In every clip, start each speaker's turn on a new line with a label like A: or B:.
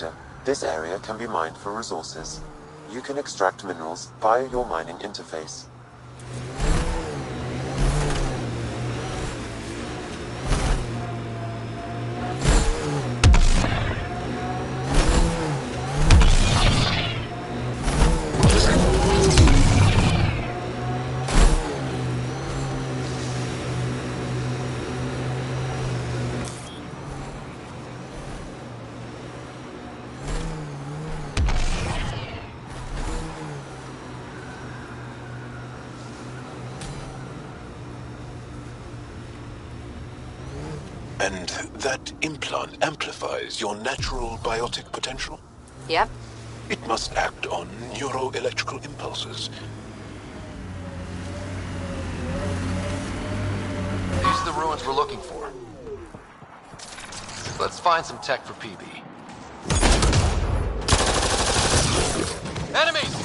A: Andromeda, this area can be mined for resources. You can extract minerals via your mining interface.
B: And that implant amplifies your natural biotic potential?
C: Yep.
B: It must act on neuroelectrical impulses.
D: These are the ruins we're looking for. Let's find some tech for PB. Enemies!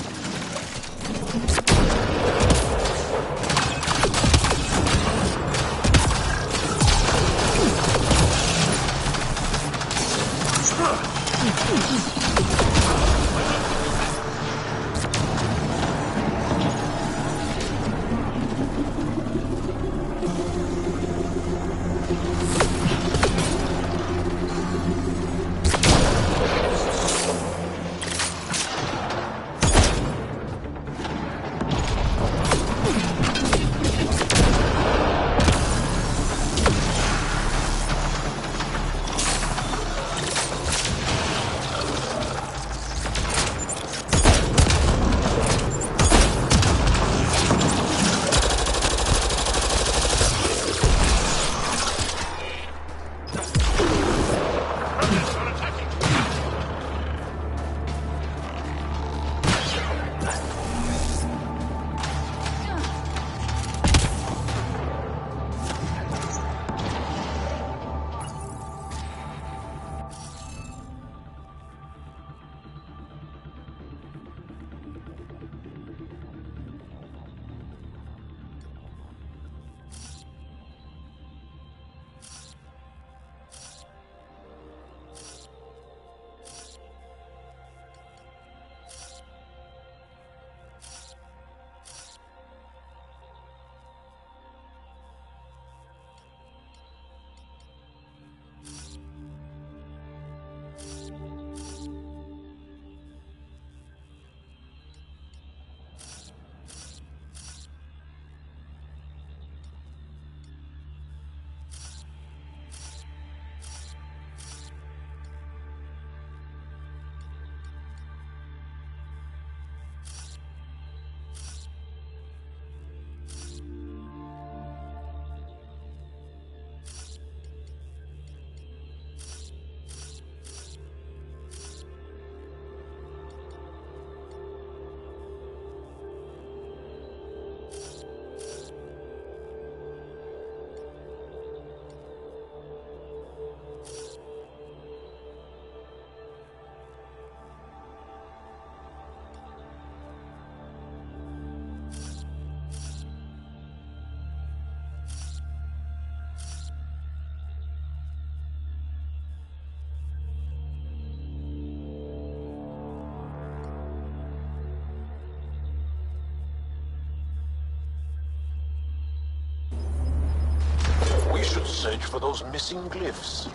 B: We should search for those missing glyphs.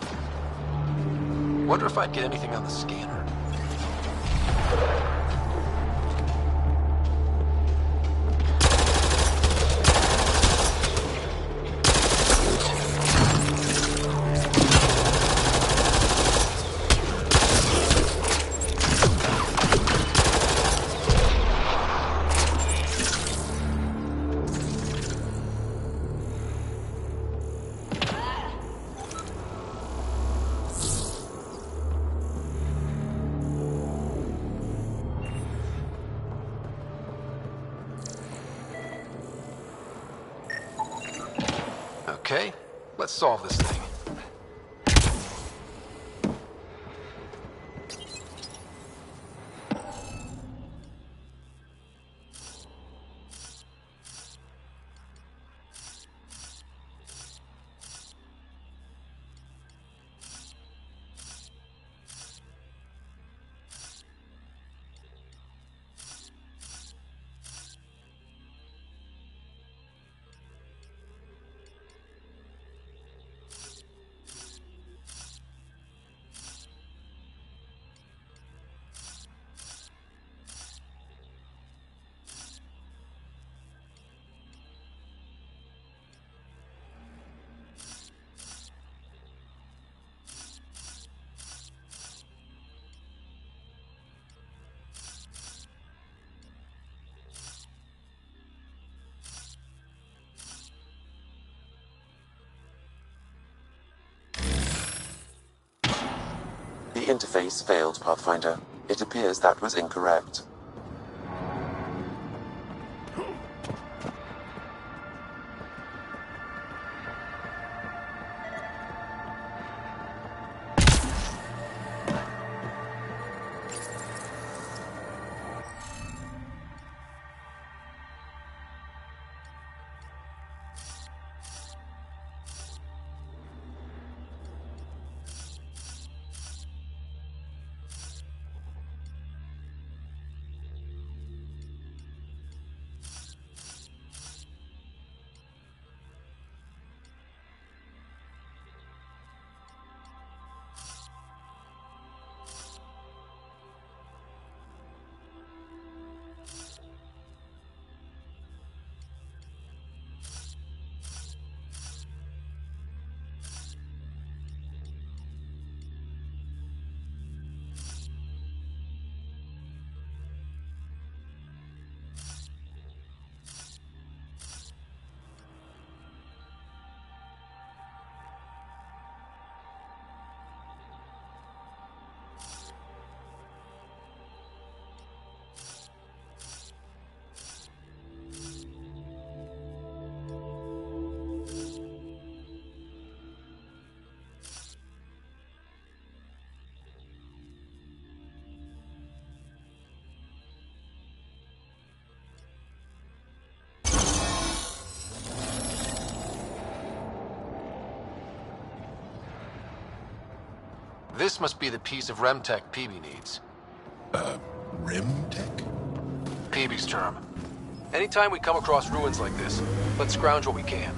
D: Wonder if I'd get anything on the scanner. Okay, let's solve this thing.
A: Interface failed, Pathfinder. It appears that was incorrect.
D: This must be the piece of Remtech Peavy needs.
B: Remtech?
D: Peavy's term. Anytime we come across ruins like this, let's scrounge what we can.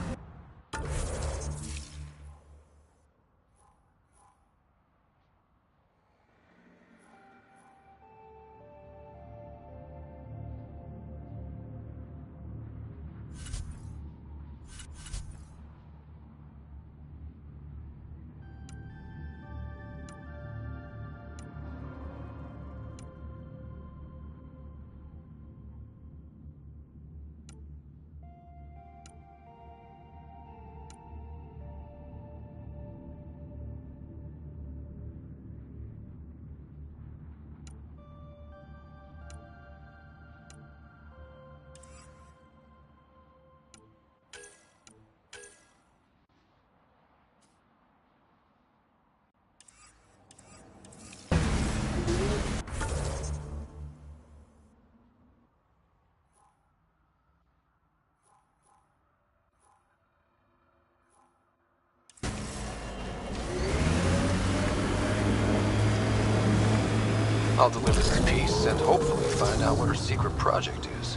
D: I'll deliver this piece and hopefully find out what her secret project is.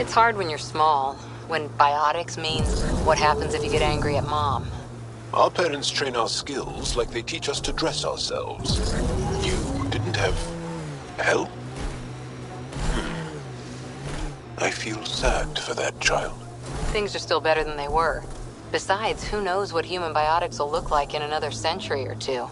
C: It's hard when you're small, when biotics means what happens if you get angry at Mom.
B: Our parents train our skills like they teach us to dress ourselves. You didn't have help? I feel sad for that child.
C: Things are still better than they were. Besides, who knows what human biotics will look like in another century or two.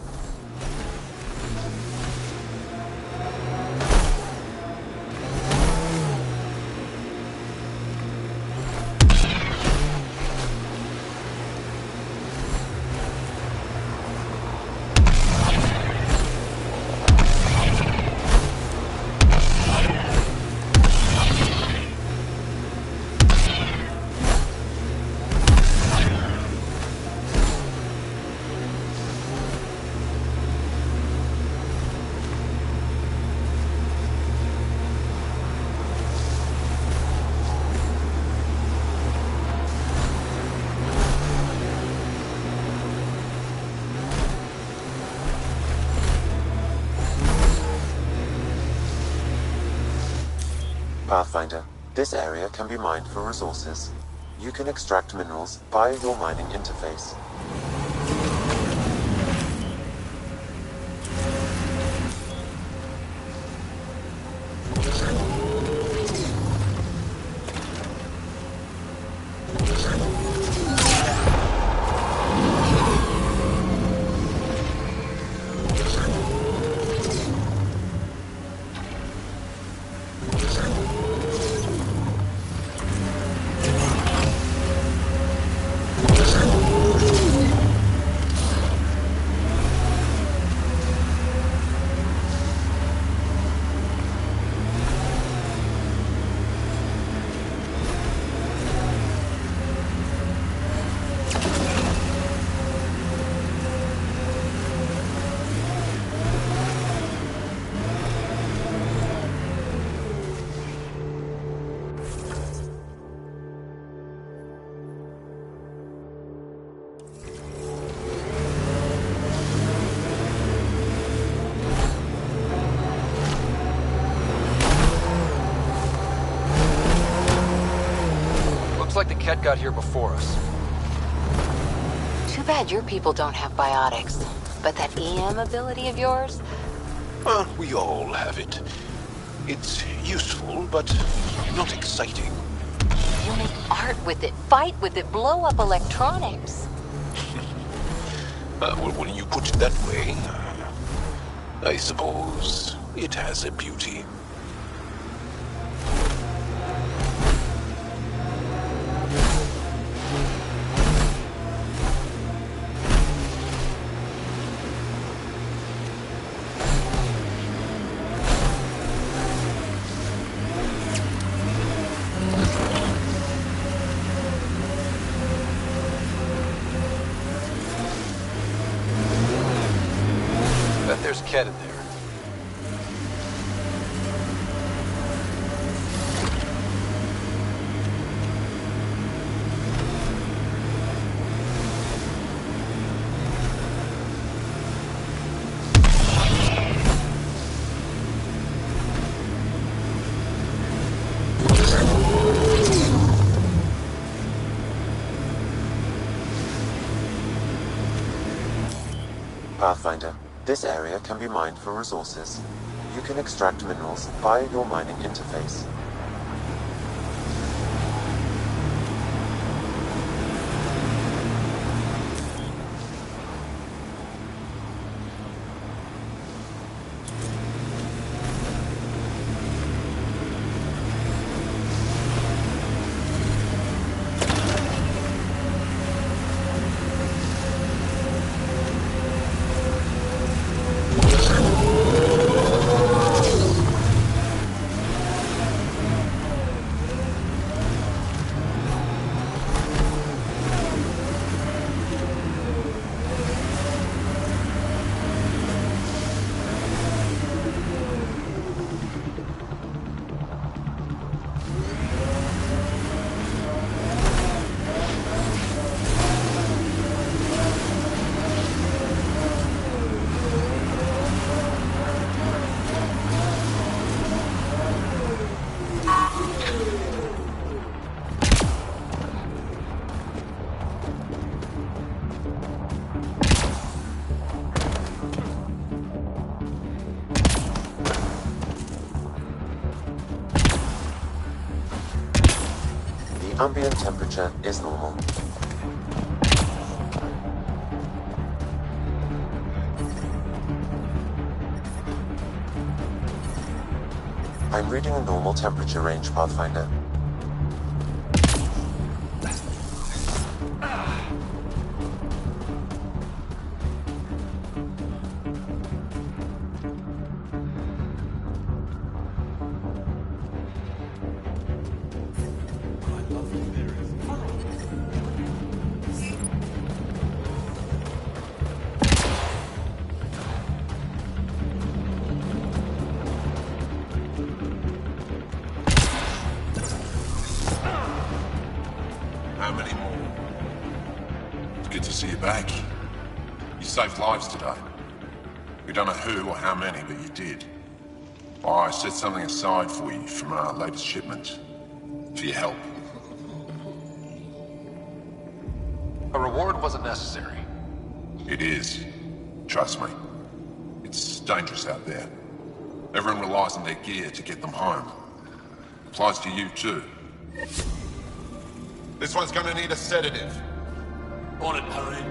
A: Pathfinder, this area can be mined for resources. You can extract minerals via your mining interface.
D: Ket got here before us.
C: Too bad your people don't have biotics. But that EM ability of yours?
B: Well, we all have it. It's useful, but not exciting.
C: You make art with it, fight with it, blow up electronics.
B: Well, when you put it that way, I suppose it has a beauty.
D: Bet there's Ket in there.
A: Pathfinder, this area can be mined for resources. You can extract minerals via your mining interface. Ambient temperature is normal. I'm reading a normal temperature range, Pathfinder.
E: How many more? It's good to see you back. You saved lives today. We don't know who or how many, but you did. I set something aside for you from our latest shipment. For your help.
D: A reward wasn't necessary.
E: It is. Trust me. It's dangerous out there. Everyone relies on their gear to get them home. Applies to you too. This one's gonna need a sedative.
F: On it, Harry.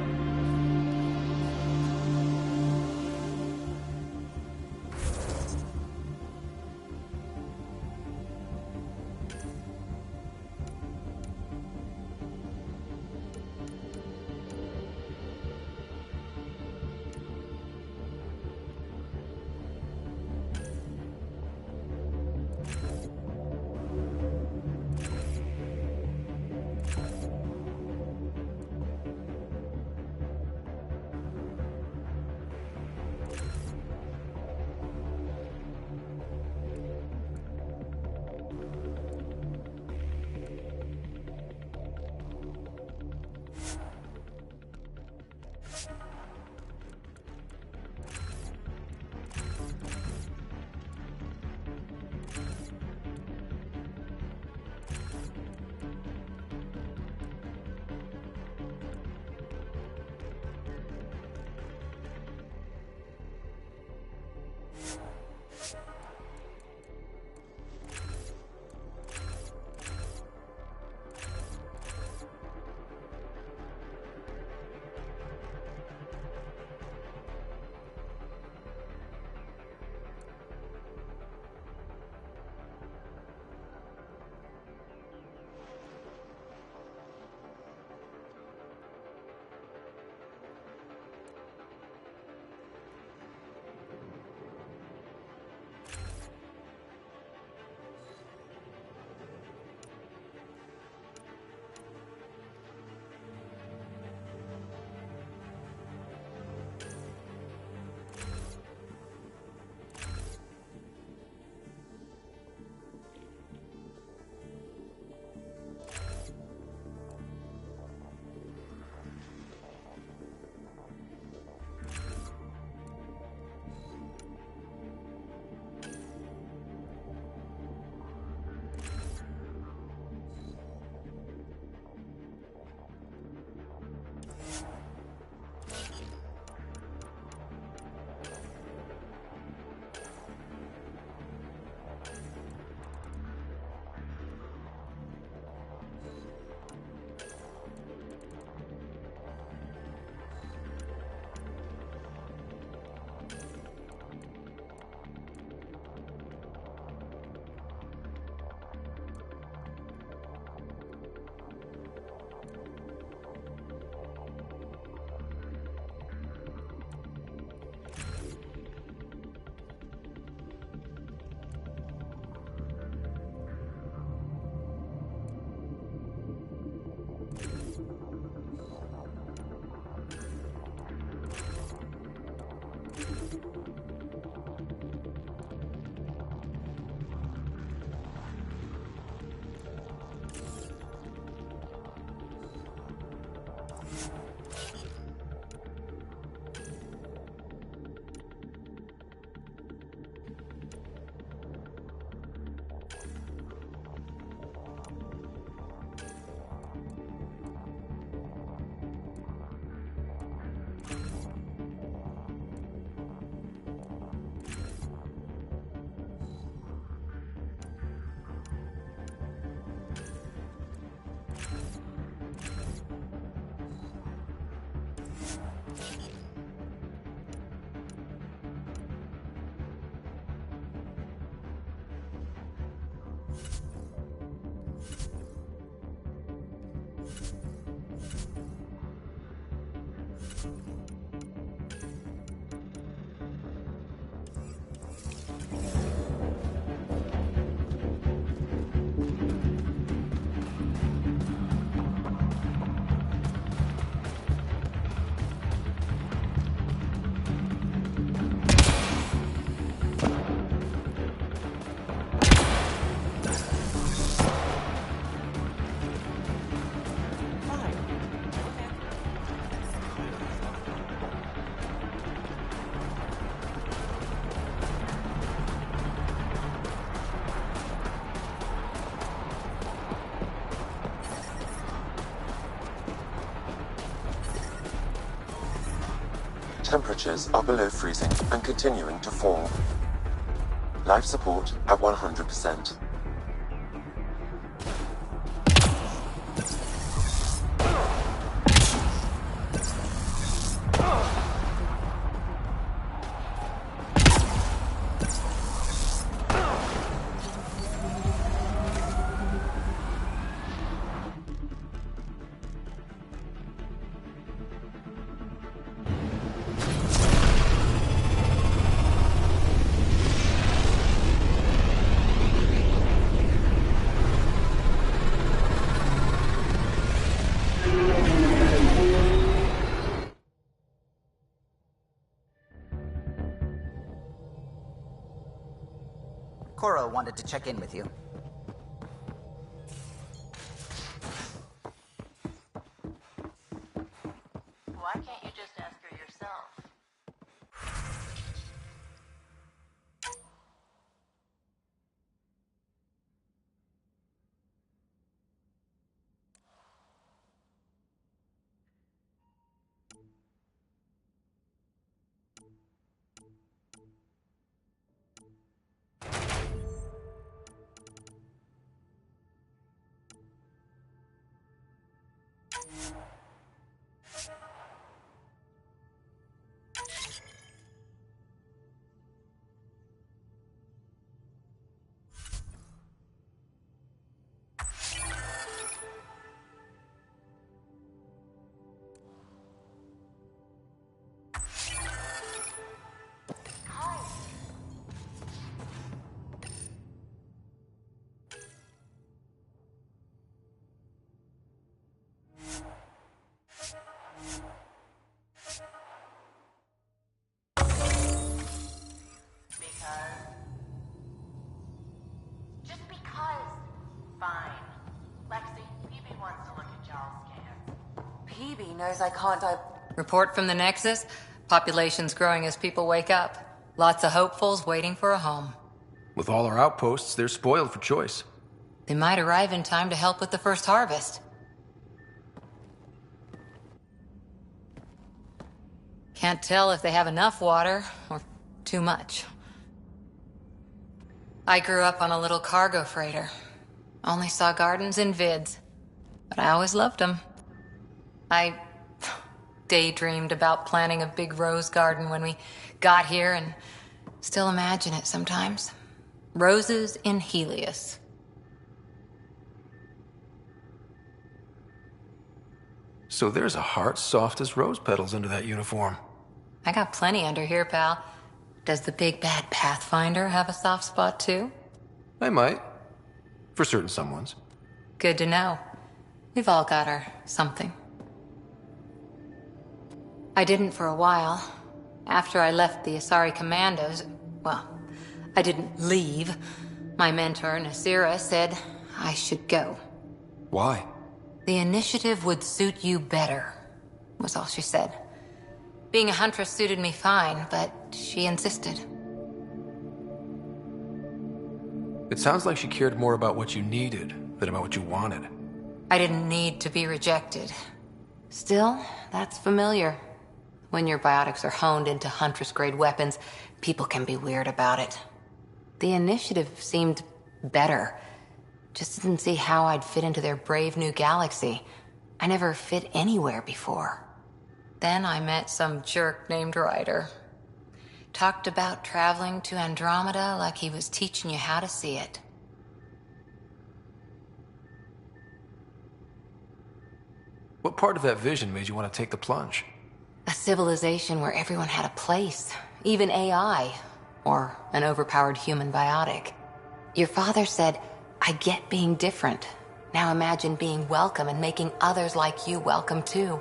A: Temperatures are below freezing and continuing to fall. Life support at 100%.
G: Cora wanted to check in with you.
H: Why can't you just ask her yourself?
C: PB knows I can't Report from the Nexus. Population's growing as people wake up. Lots of hopefuls waiting for a home.
D: With all our outposts, they're spoiled for choice.
C: They might arrive in time to help with the first harvest. Can't tell if they have enough water or too much. I grew up on a little cargo freighter. Only saw gardens in vids, but I always loved them. I daydreamed about planting a big rose garden when we got here and still imagine it sometimes. Roses in Helios.
D: So there's a heart soft as rose petals under that uniform.
C: I got plenty under here, pal. Does the big bad Pathfinder have a soft spot too?
D: I might. For certain someones.
C: Good to know. We've all got our something. I didn't for a while. After I left the Asari Commandos, well, I didn't leave. My mentor, Nasira, said I should go.
D: Why?
C: The initiative would suit you better, was all she said. Being a huntress suited me fine, but she insisted.
D: It sounds like she cared more about what you needed than about what you wanted.
C: I didn't need to be rejected. Still, that's familiar. When your biotics are honed into Huntress-grade weapons, people can be weird about it. The initiative seemed better. Just didn't see how I'd fit into their brave new galaxy. I never fit anywhere before. Then I met some jerk named Ryder. Talked about traveling to Andromeda like he was teaching you how to see it.
D: What part of that vision made you want to take the plunge?
C: A civilization where everyone had a place, even AI, or an overpowered human biotic. Your father said, I get being different. Now imagine being welcome and making others like you welcome too.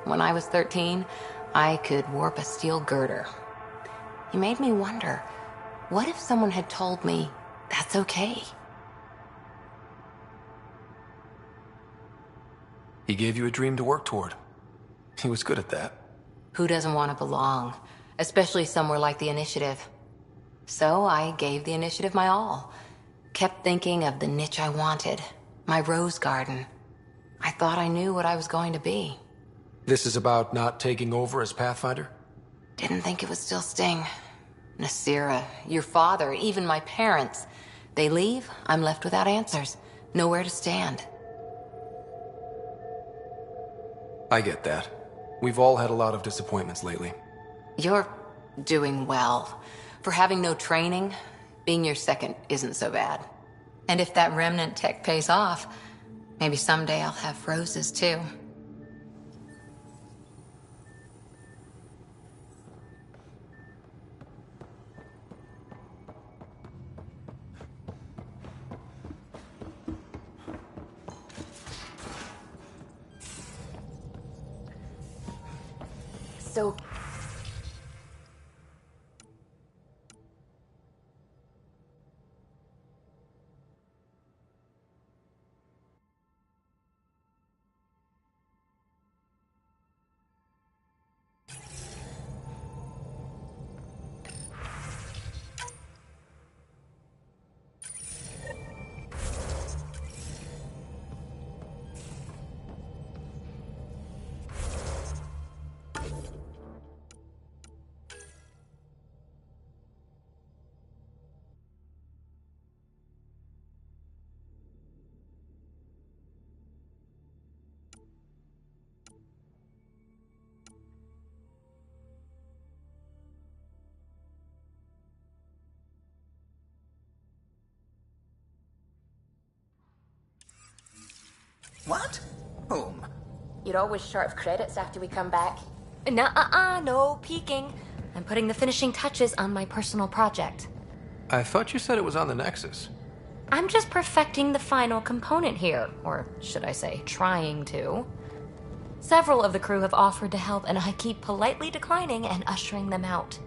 C: When I was 13, I could warp a steel girder. He made me wonder, what if someone had told me that's okay?
D: He gave you a dream to work toward. He was good at that.
C: Who doesn't want to belong? Especially somewhere like the Initiative. So I gave the Initiative my all. Kept thinking of the niche I wanted. My rose garden. I thought I knew what I was going to be.
D: This is about not taking over as Pathfinder?
C: Didn't think it would still sting. Nasira, your father, even my parents. They leave, I'm left without answers. Nowhere to stand.
D: I get that. We've all had a lot of disappointments lately.
C: You're doing well. For having no training, being your second isn't so bad. And if that remnant tech pays off, maybe someday I'll have roses too. So...
G: What? Whom?
I: You'd always short credits after we come back. Nuh-uh, no peeking. I'm putting the finishing touches on my personal project.
D: I thought you said it was on the Nexus.
I: I'm just perfecting the final component here, or should I say, trying to. Several of the crew have offered to help, and I keep politely declining and ushering them out.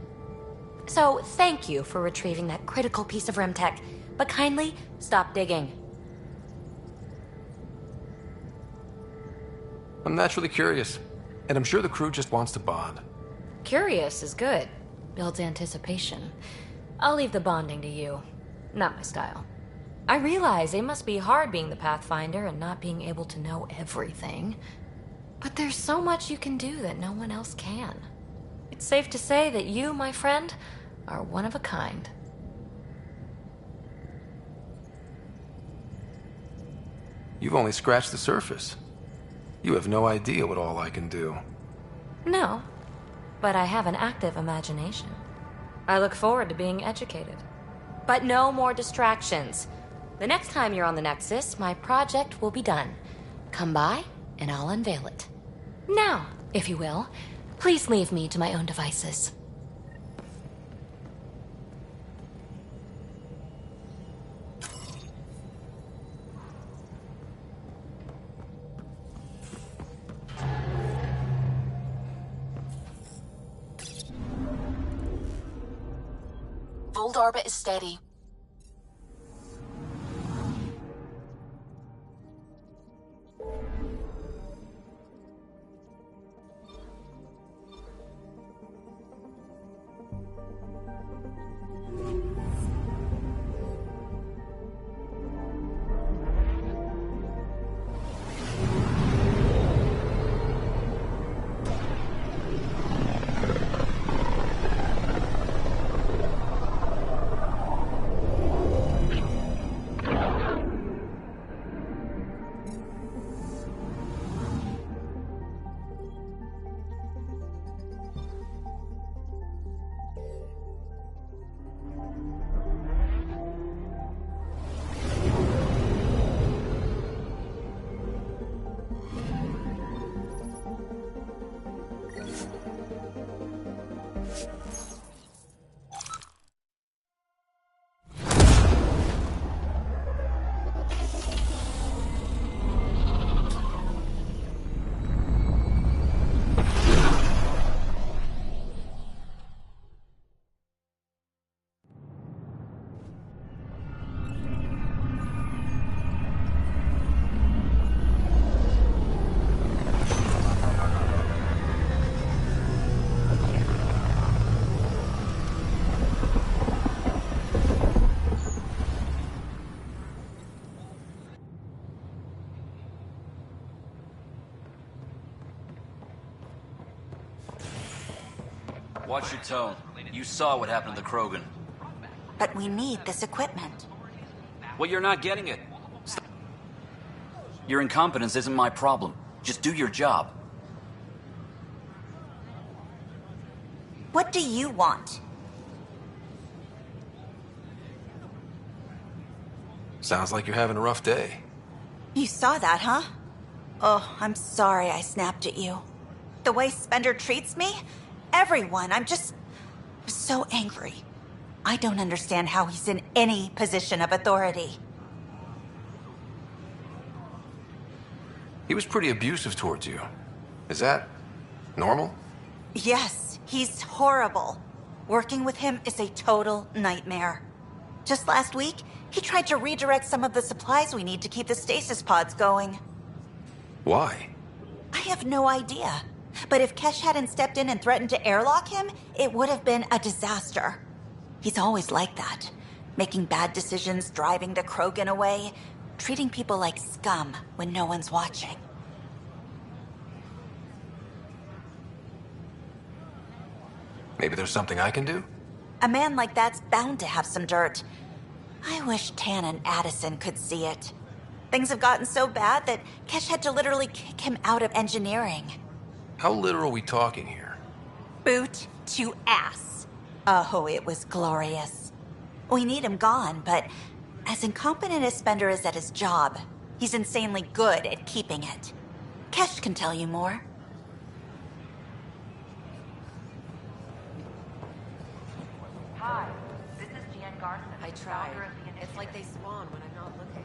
I: So, thank you for retrieving that critical piece of Remtech, but kindly stop digging.
D: I'm naturally curious, and I'm sure the crew just wants to bond.
I: Curious is good. Builds anticipation. I'll leave the bonding to you. Not my style. I realize it must be hard being the Pathfinder and not being able to know everything. But there's so much you can do that no one else can. It's safe to say that you, my friend, are one of a kind.
D: You've only scratched the surface. You have no idea what all I can do.
I: No, but I have an active imagination. I look forward to being educated. But no more distractions. The next time you're on the Nexus, my project will be done. Come by, and I'll unveil it. Now, if you will, please leave me to my own devices.
H: Fold orbit is steady.
J: Watch your tone. You saw what happened to the Krogan.
G: But we need this equipment.
J: Well, you're not getting it. Your incompetence isn't my problem. Just do your job.
G: What do you want?
D: Sounds like you're having a rough day.
G: You saw that, huh? Oh, I'm sorry I snapped at you. The way Spender treats me? Everyone, I'm just so angry. I don't understand how he's in any position of authority.
D: He was pretty abusive towards you. Is that normal?
G: Yes, he's horrible. Working with him is a total nightmare. Just last week, he tried to redirect some of the supplies we need to keep the stasis pods going.
D: Why?
G: I have no idea. But if Kesh hadn't stepped in and threatened to airlock him, it would have been a disaster. He's always like that. Making bad decisions, driving the Krogan away, treating people like scum when no one's watching.
D: Maybe there's something I can do?
G: A man like that's bound to have some dirt. I wish Tan and Addison could see it. Things have gotten so bad that Kesh had to literally kick him out of engineering.
D: How literal are we talking here?
G: Boot to ass. Oh, it was glorious. We need him gone, but as incompetent as Spender is at his job, he's insanely good at keeping it. Kesh can tell you more.
K: Hi, this is Jan Garson.
C: I tried. It's like they spawn when I'm not looking.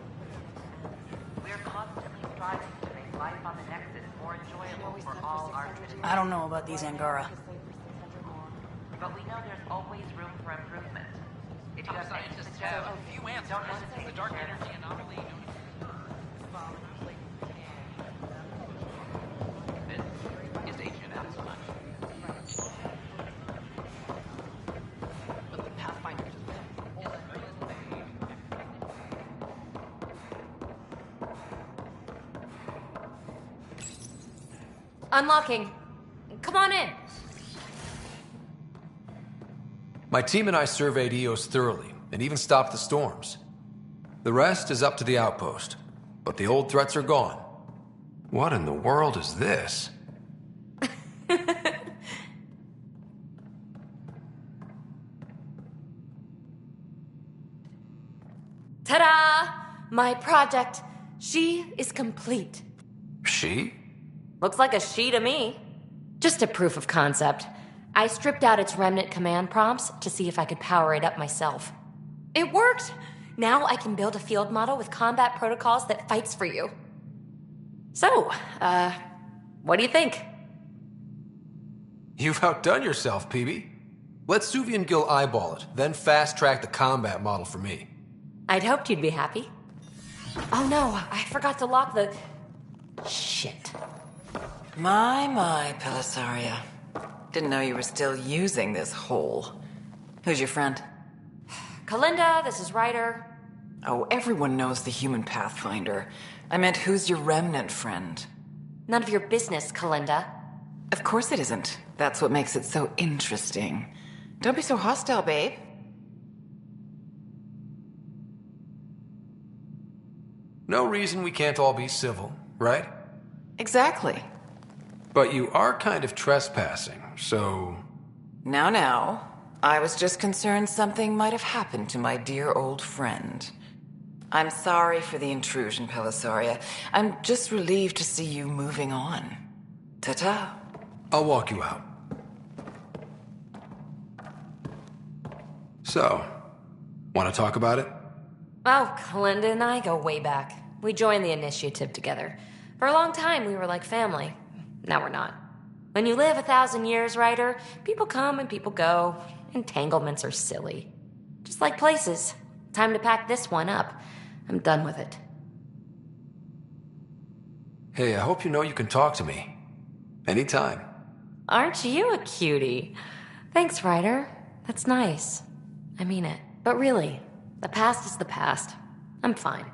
K: We're constantly striving to make life on the Nexus more enjoyable for all our citizens.
G: I don't know about these Angara.
K: But we know there's always room for improvement. If you have any suggestions, don't hesitate to share them.
J: This is Agent Epsilon. But the Pathfinder
I: Unlocking. Come on in.
L: My team and I surveyed EOS thoroughly, and even stopped the storms. The rest is up to the outpost, but the old threats are gone.
D: What in the world is this?
I: Ta-da! My project. She is complete.
D: She?
I: Looks like a she to me. Just a proof of concept. I stripped out its remnant command prompts to see if I could power it up myself. It worked! Now I can build a field model with combat protocols that fights for you. So, what do you think?
L: You've outdone yourself, PB. Let Suvi and Gil eyeball it, then fast-track the combat model for me.
I: I'd hoped you'd be happy. Oh no, I forgot to lock the... Shit.
M: My, Pelisaria. Didn't know you were still using this hole. Who's your friend?
I: Kalinda, this is Ryder.
M: Oh, everyone knows the human Pathfinder. I meant, who's your remnant friend?
I: None of your business, Kalinda.
M: Of course it isn't. That's what makes it so interesting. Don't be so hostile, babe.
L: No reason we can't all be civil, right?
M: Exactly.
L: But you are kind of trespassing, so...
M: Now. I was just concerned something might have happened to my dear old friend. I'm sorry for the intrusion, Pelisaria. I'm just relieved to see you moving on. Ta-ta.
L: I'll walk you out. So, want to talk about it?
I: Oh, Kalinda and I go way back. We joined the initiative together. For a long time, we were like family. Now we're not. When you live 1,000 years, Ryder, people come and people go. Entanglements are silly. Just like places. Time to pack this one up. I'm done with it.
L: Hey, I hope you know you can talk to me. Anytime.
I: Aren't you a cutie? Thanks, Ryder. That's nice. I mean it. But really, the past is the past. I'm fine.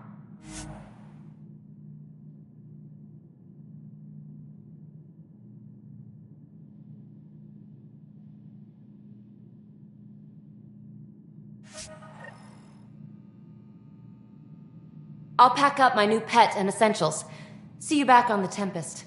I: I'll pack up my new pet and essentials. See you back on the Tempest.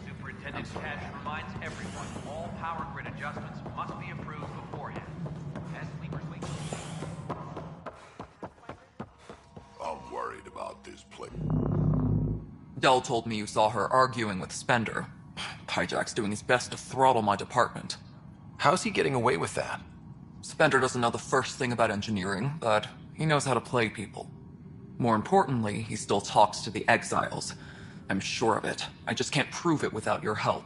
F: Superintendent Cash reminds everyone all power grid adjustments must be approved beforehand. As sleepers wake
E: I'm worried about this place.
N: Dell told me you saw her arguing with Spender. Pyjack's doing his best to throttle my department.
L: How's he getting away with that?
N: Spender doesn't know the first thing about engineering, but he knows how to play people. More importantly, he still talks to the exiles. I'm sure of it. I just can't prove it without your help.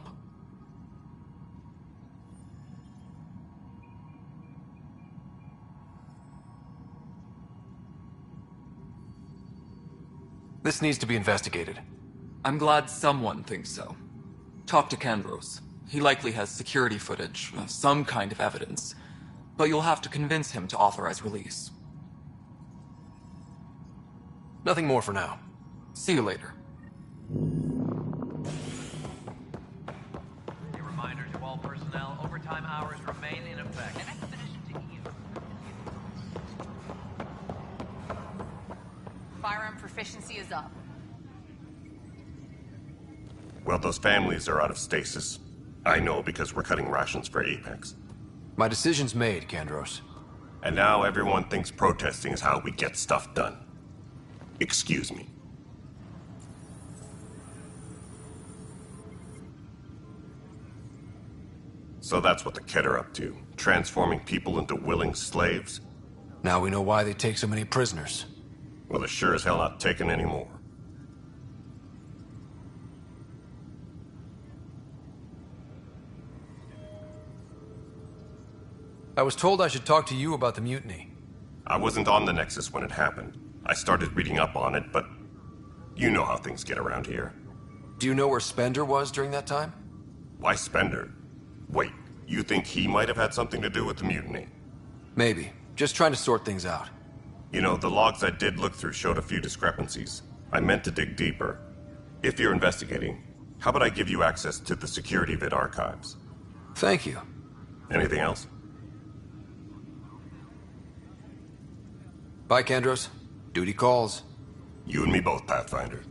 L: This needs to be investigated.
N: I'm glad someone thinks so. Talk to Kandros. He likely has security footage, some kind of evidence. But you'll have to convince him to authorize release.
L: Nothing more for now.
N: See you later.
F: A reminder to all personnel, overtime hours remain in effect. An expedition to Eve.
O: Firearm proficiency is up.
P: Well, those families are out of stasis. I know because we're cutting rations for Apex.
L: My decision's made, Kandros.
P: And now everyone thinks protesting is how we get stuff done. Excuse me. So that's what the Kett are up to, transforming people into willing slaves?
L: Now we know why they take so many prisoners.
P: Well, they're sure as hell not taking any more.
L: I was told I should talk to you about the mutiny.
P: I wasn't on the Nexus when it happened. I started reading up on it, but you know how things get around here.
L: Do you know where Spender was during that time?
P: Why Spender? Wait, you think he might have had something to do with the mutiny?
L: Maybe. Just trying to sort things out.
P: You know, the logs I did look through showed a few discrepancies. I meant to dig deeper. If you're investigating, how about I give you access to the security vid archives?
L: Thank you.
P: Anything else?
L: Bye, Kandros. Duty calls.
P: You and me both, Pathfinder.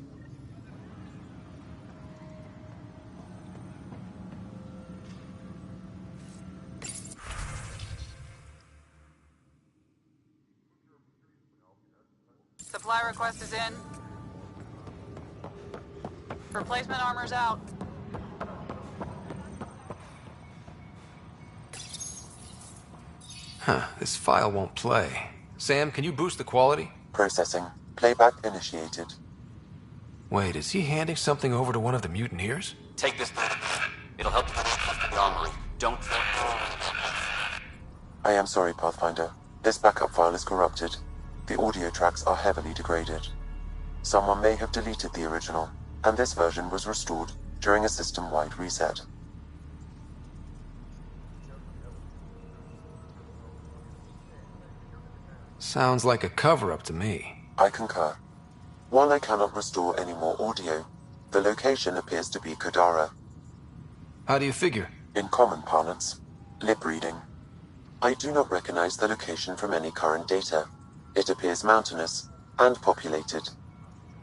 O: Supply request is in. Replacement armor's out.
L: Huh, this file won't play. Sam, can you boost the quality?
A: Processing. Playback initiated.
L: Wait, is he handing something over to one of the mutineers?
J: Take this. It'll help you the armory. Don't.
A: I am sorry, Pathfinder. This backup file is corrupted. The audio tracks are heavily degraded. Someone may have deleted the original, and this version was restored during a system-wide reset.
L: Sounds like a cover-up to me.
A: I concur. While I cannot restore any more audio, the location appears to be Kodara.
L: How do you figure?
A: In common parlance, lip reading. I do not recognize the location from any current data. It appears mountainous and populated.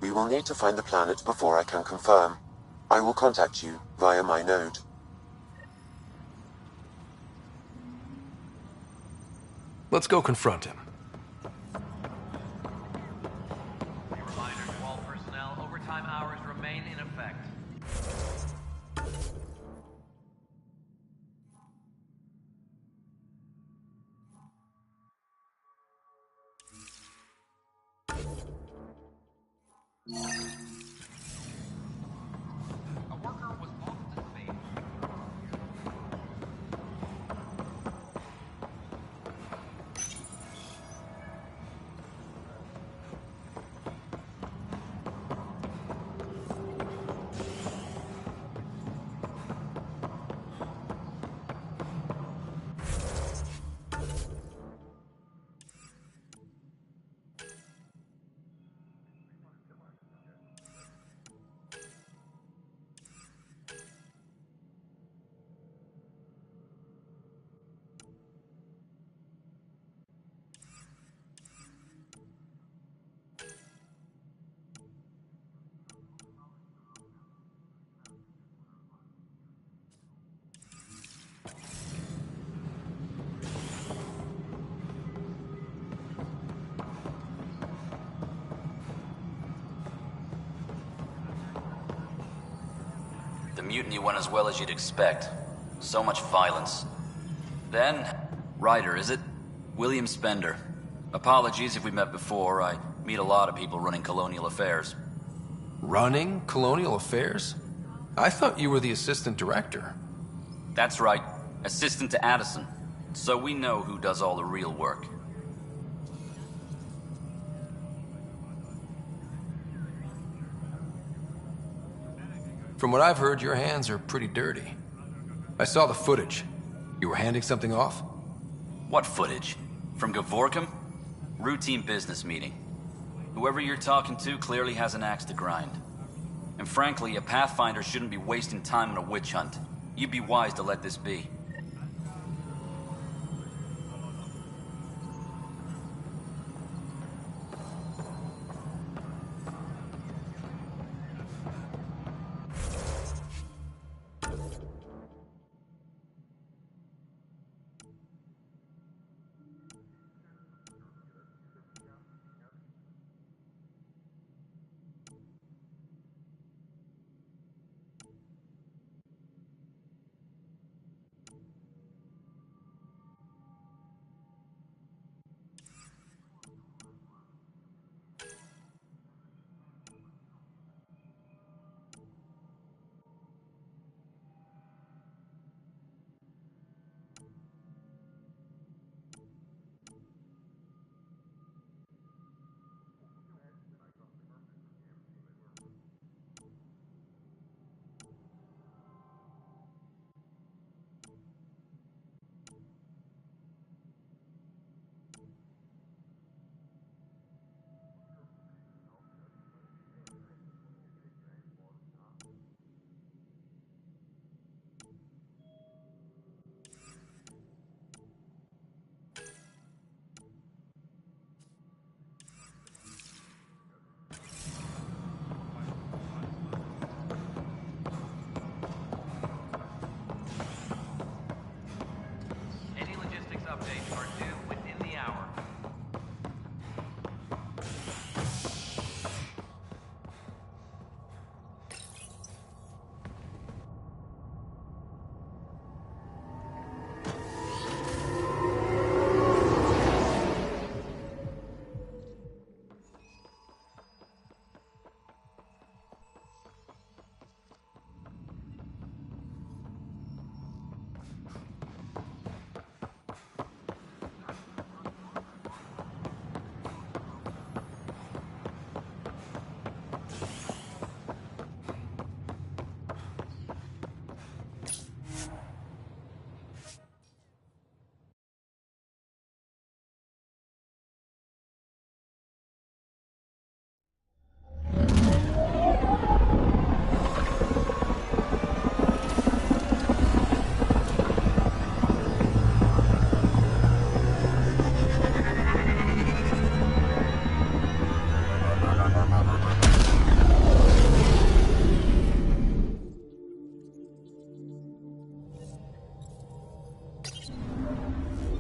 A: We will need to find the planet before I can confirm. I will contact you via my node.
L: Let's go confront him.
F: A reminder to all personnel, overtime hours remain in effect. A worker was lost to space.
Q: The mutiny went as well as you'd expect. So much violence. Then, Ryder, is it? William Spender. Apologies if we met before. I meet a lot of people running colonial affairs.
L: Running colonial affairs? I thought you were the assistant director.
Q: That's right. Assistant to Addison. So we know who does all the real work.
L: From what I've heard, your hands are pretty dirty. I saw the footage. You were handing something off?
Q: What footage? From Gavorkum? Routine business meeting. Whoever you're talking to clearly has an axe to grind. And frankly, a Pathfinder shouldn't be wasting time on a witch hunt. You'd be wise to let this be.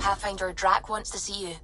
H: Pathfinder Drac wants to see you.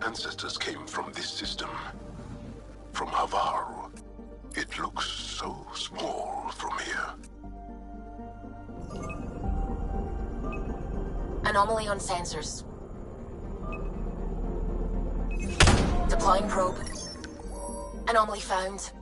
B: Ancestors came from this system. From Havaru. It looks so small from here.
H: Anomaly on sensors. Deploying probe. Anomaly found.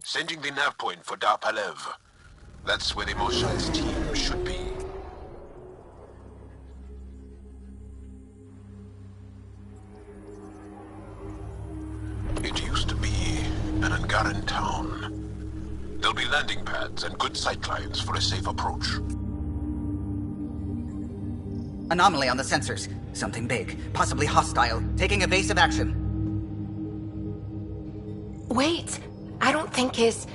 B: Sending the nav point for Darpalev. That's where the Moshai's team should be. It used to be an Angaran town. There'll be landing pads and good sightlines for a safe approach.
R: Anomaly on the sensors. Something big, possibly hostile, taking evasive action.
C: Wait, I don't think his...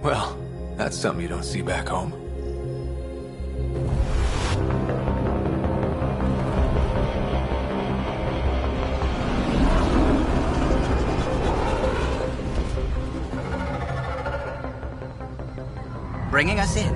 L: Well, that's something you don't see back home.
R: Bringing us in.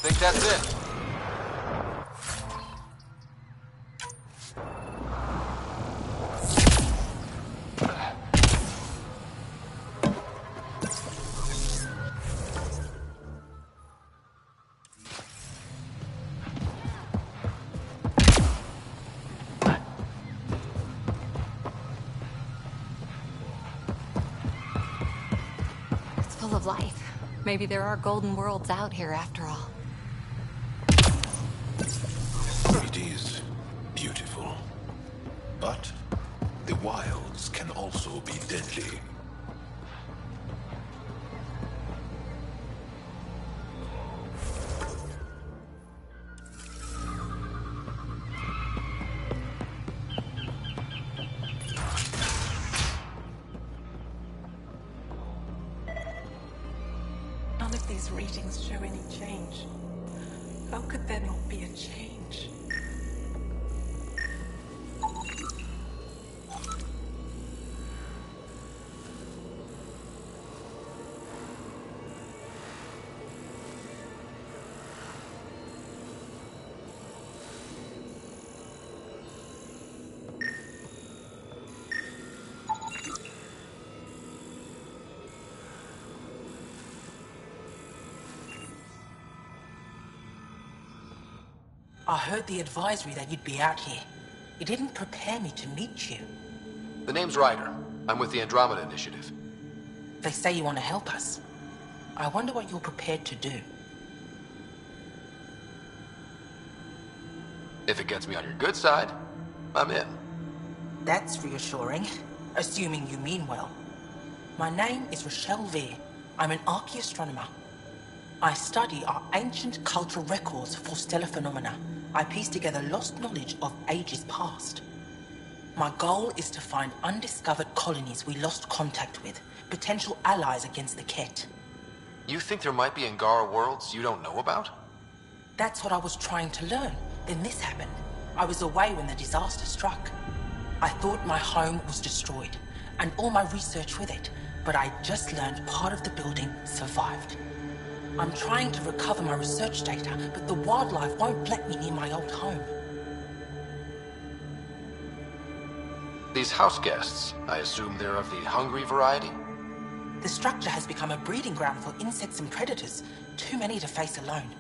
L: Think that's it?
C: It's full of life. Maybe there are golden worlds out here after all.
B: It is beautiful. But the wilds can also be deadly.
S: None of these readings show any change. How could there not be a change?
K: I heard the advisory that you'd be out here. It didn't prepare me to meet you.
L: The name's Ryder. I'm with the Andromeda Initiative.
K: They say you want to help us. I wonder what you're prepared to do.
L: If it gets me on your good side, I'm in.
K: That's reassuring, assuming you mean well. My name is Rochelle Veer. I'm an archaeoastronomer. I study our ancient cultural records for stellar phenomena. I piece together lost knowledge of ages past. My goal is to find undiscovered colonies we lost contact with, potential allies against the Ket.
L: You think there might be Angara worlds you don't know about?
K: That's what I was trying to learn. Then this happened. I was away when the disaster struck. I thought my home was destroyed, and all my research with it, but I just learned part of the building survived. I'm trying to recover my research data, but the wildlife won't let me near my old home.
L: These house guests, I assume they're of the hungry variety?
K: The structure has become a breeding ground for insects and predators, too many to face alone.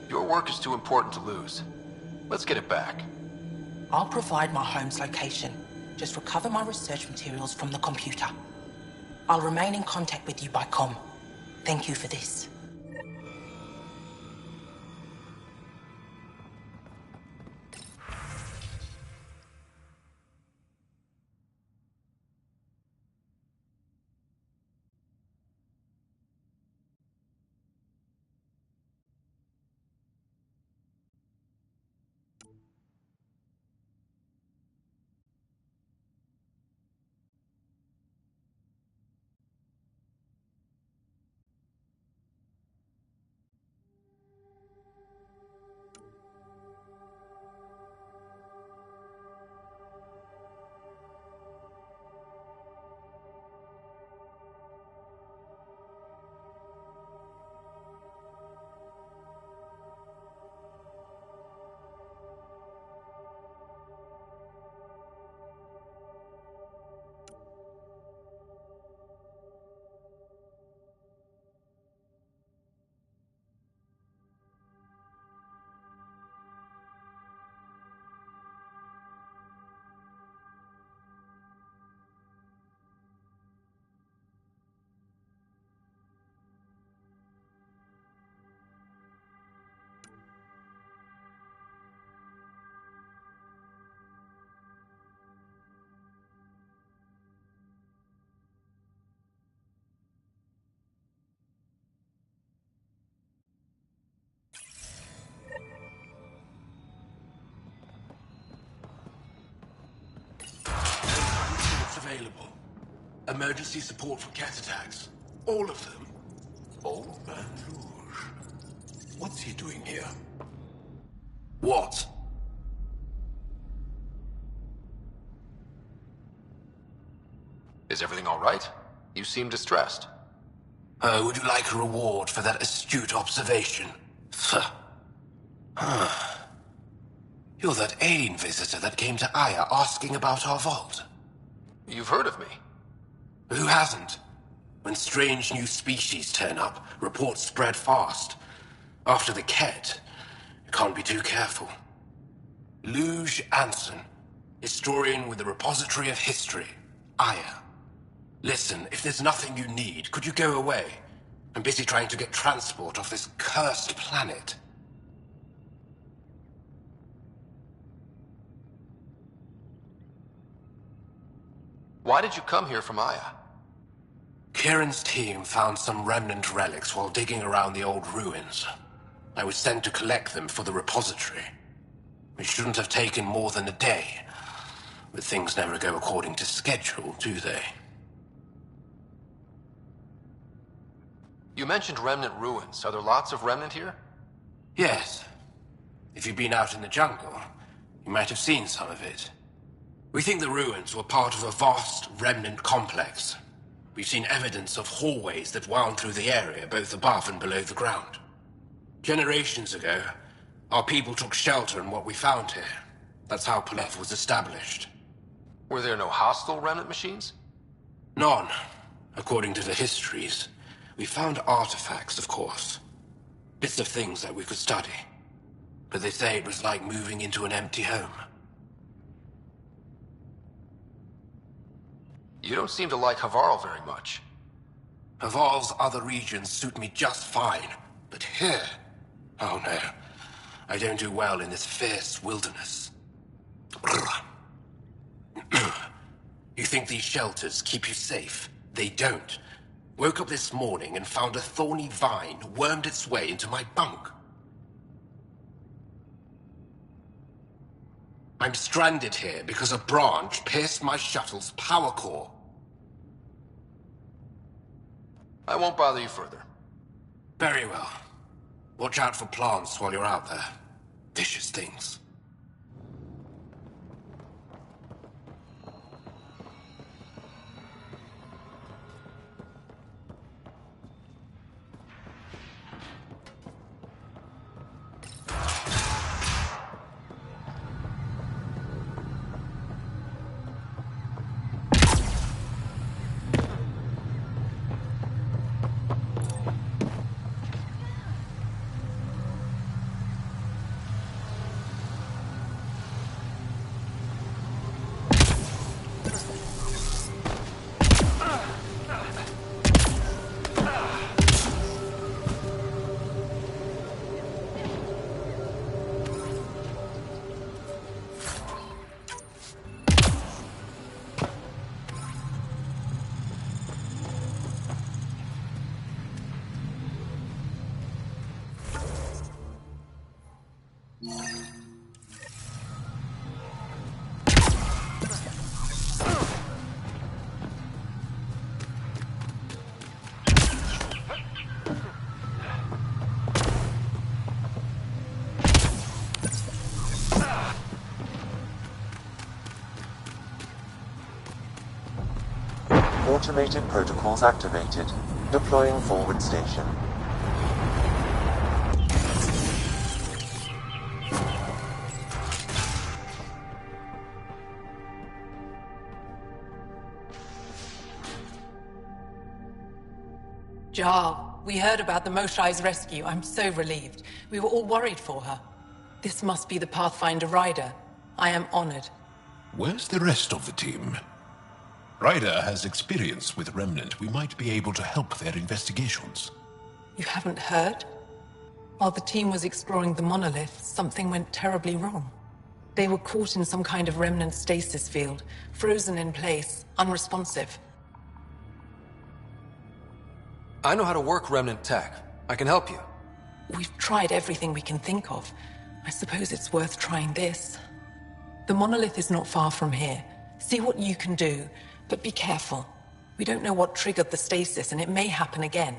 L: Your work is too important to lose. Let's get it back.
K: I'll provide my home's location. Just recover my research materials from the computer. I'll remain in contact with you by comm. Thank you for this.
B: Available. Emergency support for cat attacks. All of them. Old Man Rouge. What's he doing here? What?
L: Is everything all right? You seem distressed.
T: Would you like a reward for that astute observation? You're that alien visitor that came to Aya asking about our vault.
D: You've heard of me.
T: Who hasn't? When strange new species turn up, reports spread fast. After the Ket, you can't be too careful. Luge Anson, historian with the Repository of History, Aya. Listen, if there's nothing you need, could you go away? I'm busy trying to get transport off this cursed planet.
D: Why did you come here from Aya?
T: Kieran's team found some remnant relics while digging around the old ruins. I was sent to collect them for the repository. It shouldn't have taken more than a day. But things never go according to schedule, do they?
D: You mentioned remnant ruins. Are there lots of remnant here?
T: Yes. If you've been out in the jungle, you might have seen some of it. We think the ruins were part of a vast remnant complex. We've seen evidence of hallways that wound through the area, both above and below the ground. Generations ago, our people took shelter in what we found here. That's how Palef was established.
D: Were there no hostile remnant machines?
T: None, according to the histories. We found artifacts, of course. Bits of things that we could study. But they say it was like moving into an empty home.
D: You don't seem to like Havarl very much.
T: Havarl's other regions suit me just fine. But here... oh no. I don't do well in this fierce wilderness. You think these shelters keep you safe? They don't. Woke up this morning and found a thorny vine wormed its way into my bunk. I'm stranded here because a branch pierced my shuttle's power core.
D: I won't bother you further.
T: Very well. Watch out for plants while you're out there. Vicious things.
A: Automated protocols activated. Deploying forward station.
K: Jar, we heard about the Moshai's rescue. I'm so relieved. We were all worried for her. This must be the Pathfinder Rider. I am honored.
B: Where's the rest of the team? Ryder has experience with Remnant. We might be able to help their investigations.
K: You haven't heard? While the team was exploring the monolith, something went terribly wrong. They were caught in some kind of remnant stasis field, frozen in place, unresponsive.
L: I know how to work remnant tech. I can help you.
K: We've tried everything we can think of. I suppose it's worth trying this. The monolith is not far from here. See what you can do, but be careful. We don't know what triggered the stasis, and it may happen again.